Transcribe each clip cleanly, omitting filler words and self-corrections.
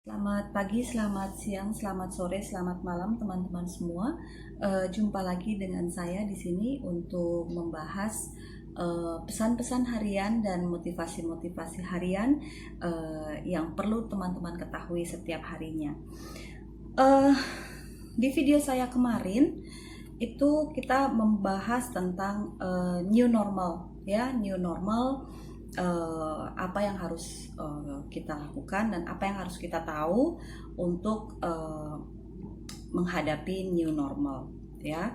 Selamat pagi, selamat siang, selamat sore, selamat malam teman-teman semua. Jumpa lagi dengan saya di sini untuk membahas pesan-pesan harian dan motivasi-motivasi harian yang perlu teman-teman ketahui setiap harinya. Eh, di video saya kemarin itu kita membahas tentang new normal, ya, new normal. Apa yang harus kita lakukan dan apa yang harus kita tahu untuk menghadapi new normal, ya.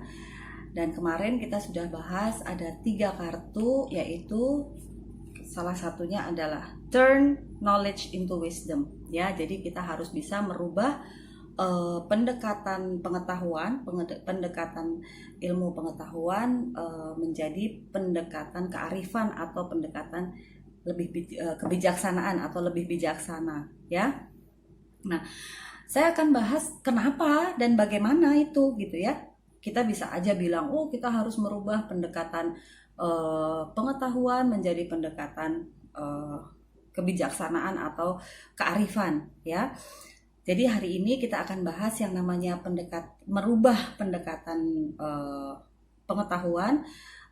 Dan kemarin kita sudah bahas ada 3 kartu, yaitu salah satunya adalah turn knowledge into wisdom, ya. Jadi kita harus bisa merubah pendekatan pengetahuan, pendekatan ilmu pengetahuan menjadi pendekatan kearifan atau pendekatan lebih kebijaksanaan atau lebih bijaksana, ya. Nah, saya akan bahas kenapa dan bagaimana itu, gitu ya. Kita bisa aja bilang, oh kita harus merubah pendekatan pengetahuan menjadi pendekatan kebijaksanaan atau kearifan, ya. Jadi hari ini kita akan bahas yang namanya merubah pendekatan pengetahuan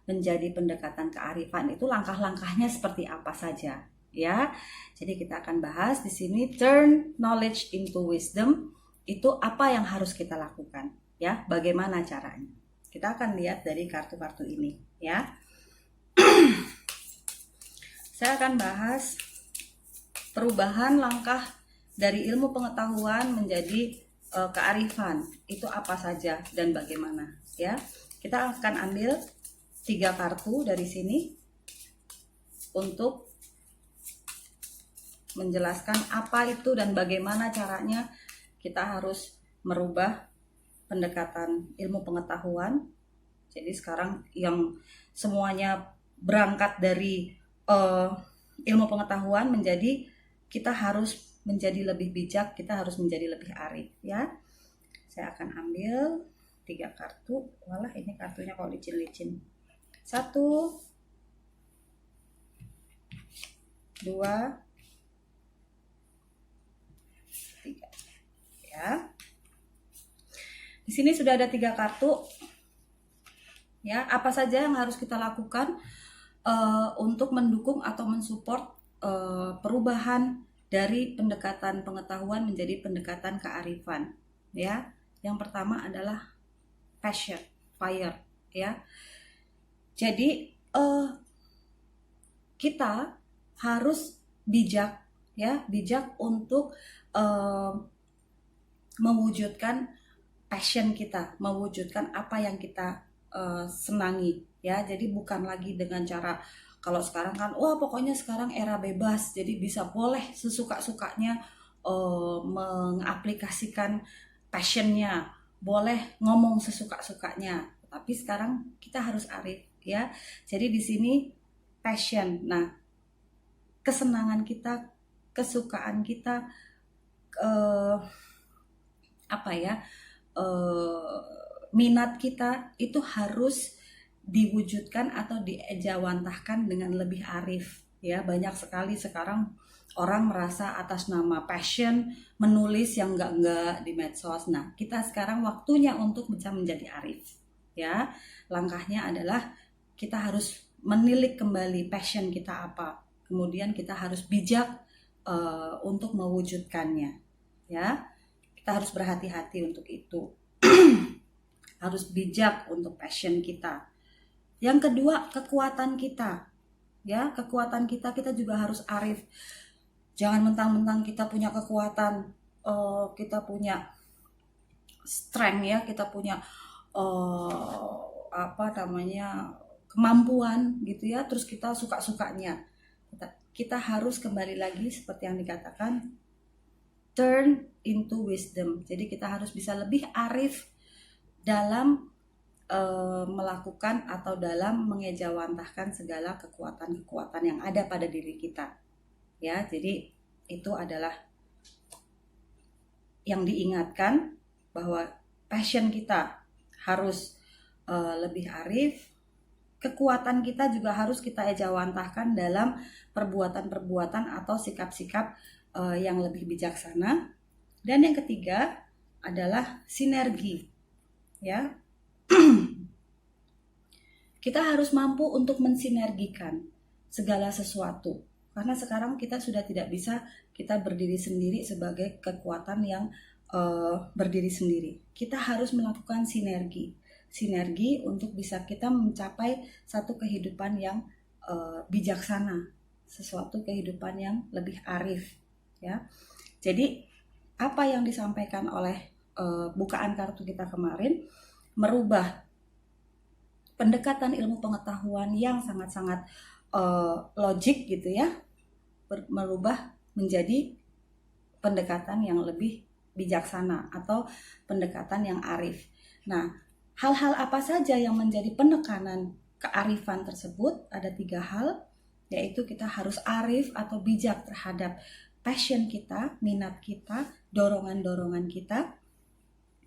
menjadi pendekatan kearifan. Itu langkah-langkahnya seperti apa saja, ya. Jadi kita akan bahas di sini turn knowledge into wisdom. Itu apa yang harus kita lakukan, ya. Bagaimana caranya? Kita akan lihat dari kartu-kartu ini, ya. Saya akan bahas perubahan langkah dari ilmu pengetahuan menjadi kearifan. Itu apa saja dan bagaimana, ya. Kita akan ambil 3 kartu dari sini untuk menjelaskan apa itu dan bagaimana caranya kita harus merubah pendekatan ilmu pengetahuan. Jadi sekarang yang semuanya berangkat dari ilmu pengetahuan menjadi kita harus menjadi lebih bijak, kita harus menjadi lebih arif, ya. Saya akan ambil 3 kartu. Walah, ini kartunya kok licin-licin. 1, 2, 3, ya. Di sini sudah ada 3 kartu, ya. Apa saja yang harus kita lakukan untuk mendukung atau mensupport perubahan dari pendekatan pengetahuan menjadi pendekatan kearifan, ya. Yang pertama adalah passion, fire, ya. Jadi kita harus bijak, ya, bijak untuk mewujudkan passion kita, mewujudkan apa yang kita senangi, ya. Jadi bukan lagi dengan cara kalau sekarang kan, wah pokoknya sekarang era bebas, jadi bisa boleh sesuka-sukanya mengaplikasikan passionnya, boleh ngomong sesuka-sukanya. Tapi sekarang kita harus arif, ya. Jadi di sini passion, nah kesenangan kita, kesukaan kita, minat kita itu harus diwujudkan atau diejawantahkan dengan lebih arif, ya. Banyak sekali sekarang orang merasa atas nama passion menulis yang enggak di medsos. Nah, kita sekarang waktunya untuk bisa menjadi arif, ya. Langkahnya adalah kita harus menilik kembali passion kita apa. Kemudian kita harus bijak untuk mewujudkannya, ya. Kita harus berhati-hati untuk itu. Harus bijak untuk passion kita. Yang kedua, kekuatan kita, ya. Kekuatan kita juga harus arif. Jangan mentang-mentang kita punya kekuatan, kita punya strength, ya, kita punya kemampuan, gitu ya, terus kita suka-sukanya. Kita harus kembali lagi seperti yang dikatakan turn into wisdom. Jadi kita harus bisa lebih arif dalam melakukan atau dalam mengejawantahkan segala kekuatan-kekuatan yang ada pada diri kita, ya. Jadi itu adalah yang diingatkan, bahwa passion kita harus lebih arif, kekuatan kita juga harus kita ejawantahkan dalam perbuatan-perbuatan atau sikap-sikap yang lebih bijaksana, Dan yang ketiga adalah sinergi, ya. Kita harus mampu untuk mensinergikan segala sesuatu. Karena sekarang kita sudah tidak bisa kita berdiri sendiri sebagai kekuatan yang berdiri sendiri. Kita harus melakukan sinergi. Sinergi untuk bisa kita mencapai satu kehidupan yang bijaksana, sesuatu kehidupan yang lebih arif, ya. Jadi apa yang disampaikan oleh bukaan kartu kita kemarin merubah pendekatan ilmu pengetahuan yang sangat-sangat logik gitu ya, merubah menjadi pendekatan yang lebih bijaksana atau pendekatan yang arif. Nah, hal-hal apa saja yang menjadi penekanan kearifan tersebut? Ada 3 hal, yaitu kita harus arif atau bijak terhadap passion kita, minat kita, dorongan-dorongan kita.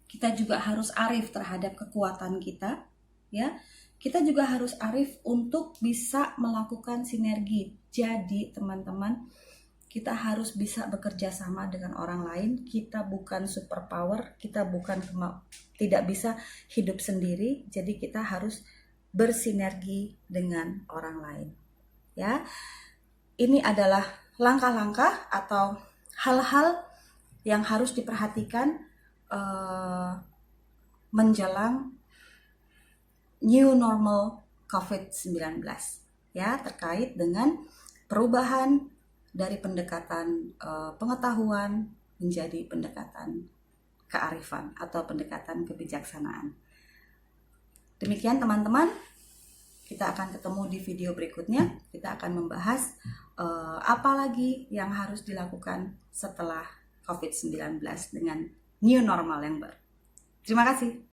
Kita juga harus arif terhadap kekuatan kita, ya. Kita juga harus arif untuk bisa melakukan sinergi. Jadi teman-teman, kita harus bisa bekerja sama dengan orang lain. Kita bukan superpower, kita bukan tidak bisa hidup sendiri. Jadi kita harus bersinergi dengan orang lain, ya. Ini adalah langkah-langkah atau hal-hal yang harus diperhatikan menjelang new normal COVID-19, ya, terkait dengan perubahan dari pendekatan pengetahuan menjadi pendekatan kearifan atau pendekatan kebijaksanaan. Demikian teman-teman, kita akan ketemu di video berikutnya. Kita akan membahas apa lagi yang harus dilakukan setelah COVID-19 dengan new normal yang baru. Terima kasih.